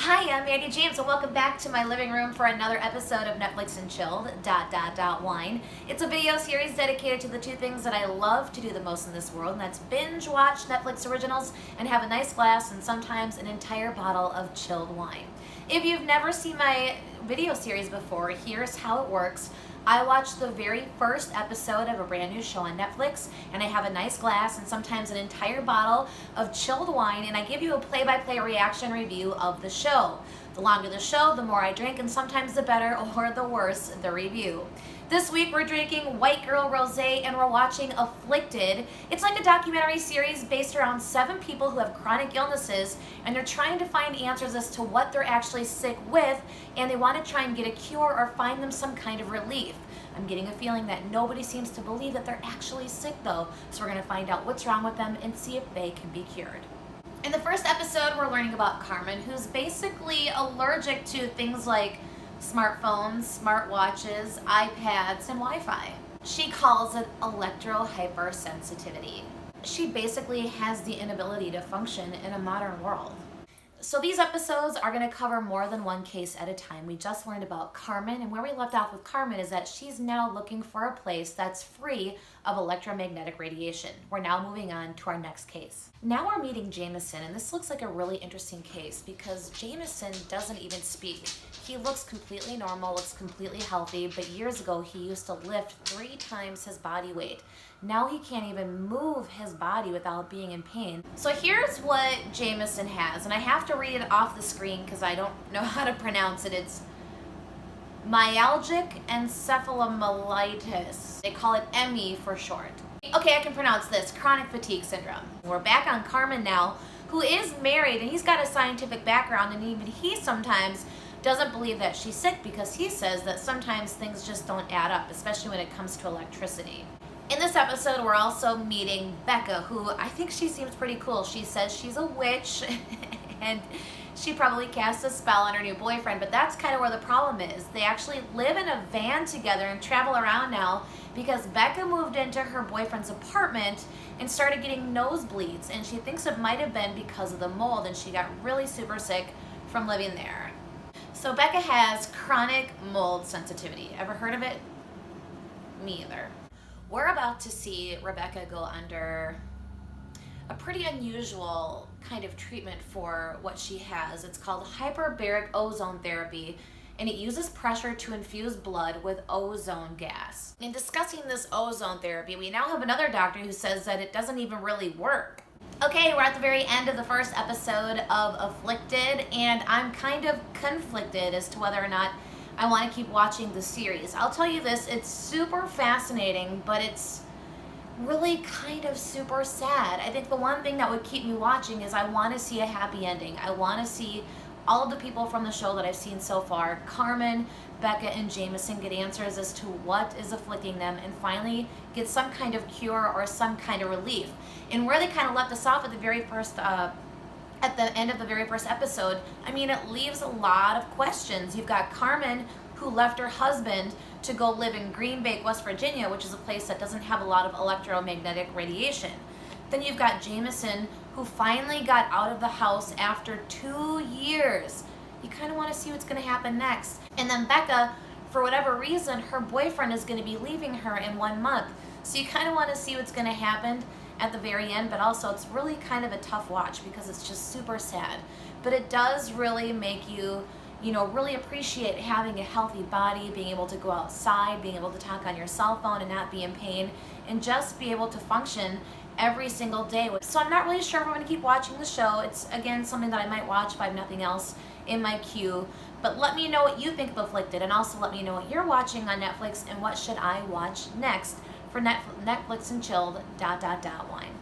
Hi, I'm Mandy James, and welcome back to my living room for another episode of Netflix and Chilled, Wine. It's a video series dedicated to the two things that I love to do the most in this world, and that's binge watch Netflix originals and have a nice glass and sometimes an entire bottle of chilled wine. If you've never seen my video series before, here's how it works. I watch the very first episode of a brand new show on Netflix, and I have a nice glass and sometimes an entire bottle of chilled wine, and I give you a play-by-play reaction review of the show. The longer the show, the more I drink, and sometimes the better or the worse the review. This week we're drinking White Girl Rosé and we're watching Afflicted. It's like a documentary series based around 7 people who have chronic illnesses, and they're trying to find answers as to what they're actually sick with, and they want to try and get a cure or find them some kind of relief. I'm getting a feeling that nobody seems to believe that they're actually sick though, so we're going to find out what's wrong with them and see if they can be cured. In the first episode, we're learning about Carmen, who's basically allergic to things like smartphones, smartwatches, iPads, and Wi-Fi. She calls it electrohypersensitivity. She basically has the inability to function in a modern world. So these episodes are going to cover more than one case at a time. We just learned about Carmen, and where we left off with Carmen is that she's now looking for a place that's free of electromagnetic radiation. We're now moving on to our next case. Now we're meeting Jameson, and this looks like a really interesting case because Jameson doesn't even speak. He looks completely normal, looks completely healthy, but years ago he used to lift 3 times his body weight. Now he can't even move his body without being in pain. So here's what Jameson has, and I have to read it off the screen because I don't know how to pronounce it. It's myalgic encephalomyelitis. They call it ME for short. Okay, I can pronounce this, chronic fatigue syndrome. We're back on Carmen now, who is married, and he's got a scientific background, and even he sometimes doesn't believe that she's sick because he says that sometimes things just don't add up, especially when it comes to electricity. In this episode, we're also meeting Becca, who I think she seems pretty cool. She says she's a witch and she probably cast a spell on her new boyfriend, but that's kind of where the problem is. They actually live in a van together and travel around now because Becca moved into her boyfriend's apartment and started getting nosebleeds, and she thinks it might have been because of the mold, and she got really super sick from living there. So Becca has chronic mold sensitivity. Ever heard of it? Me either. We're about to see Rebecca go under a pretty unusual kind of treatment for what she has. It's called hyperbaric ozone therapy, and it uses pressure to infuse blood with ozone gas. In discussing this ozone therapy, we now have another doctor who says that it doesn't even really work. Okay, we're at the very end of the first episode of Afflicted, and I'm kind of conflicted as to whether or not I want to keep watching the series. I'll tell you this, it's super fascinating, but it's really kind of super sad. I think the one thing that would keep me watching is I want to see a happy ending. I want to see all of the people from the show that I've seen so far, Carmen, Becca, and Jameson, get answers as to what is afflicting them and finally get some kind of cure or some kind of relief. And where they kind of left us off at the very first at the end of the very first episode, I mean, it leaves a lot of questions. You've got Carmen, who left her husband to go live in Green Bay, West Virginia, which is a place that doesn't have a lot of electromagnetic radiation. Then you've got Jameson, who finally got out of the house after 2 years. You kind of want to see what's going to happen next. And then Becca, for whatever reason, her boyfriend is going to be leaving her in 1 month. So you kind of want to see what's going to happen at the very end, but also it's really kind of a tough watch because it's just super sad. But it does really make you, really appreciate having a healthy body, being able to go outside, being able to talk on your cell phone and not be in pain, and just be able to function every single day. So I'm not really sure if I'm going to keep watching the show. It's, again, something that I might watch if I have nothing else in my queue. But let me know what you think of Afflicted, and also let me know what you're watching on Netflix and what should I watch next for Netflix and Chilled, Wine.